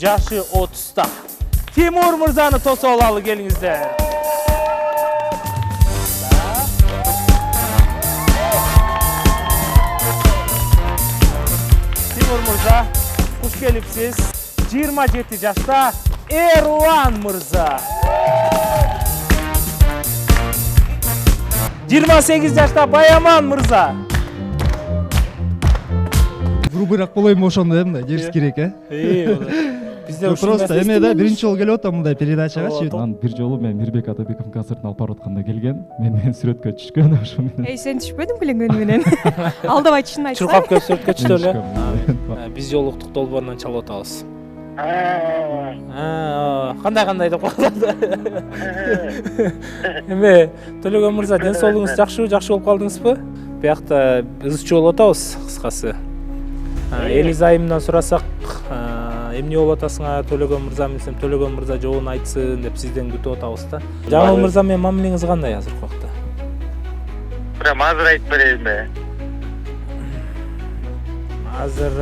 жашы 30-та. Тимур мырзаны тосуп алалы, келиңиздер. Тимур мырза, куш келипсиз. 27 жашта Эрлан мырза. 28 жашта Баяман мырза. Грубыйраак болойм ошондо эмне, жебиз керек, Бизде просто эме да биринчи жолу келип атам мындай передачага. Анан бир жолу мен Мирбек Атабековдун концертин алып барып атканда келген. Мен сүрөткө түшкөн ошо менен. Сен түшпөдүң белең мени менен. Алдабай чынын айтсаң. Чуркап келип сүрөткө түштү эле. Биз жолуктук долбоорунан чалып атабыз. Кандай деп калды. Эме, Төлөгөн мырза, ден соолугуңуз жакшы болуп калдыңызбы? Биякта ызчуу болуп атабыз, кыскасы. Элиз айымдан сурасак, эмне болуп атасыңар, Төлөгөн мырза менен Төлөгөн мырза жообун айтсын деп сизден күтүп атабыз да. Жаңыл мырза менен мамилеңиз кандай азыркы убакта? Прям азыр айтып берейинби? Азыр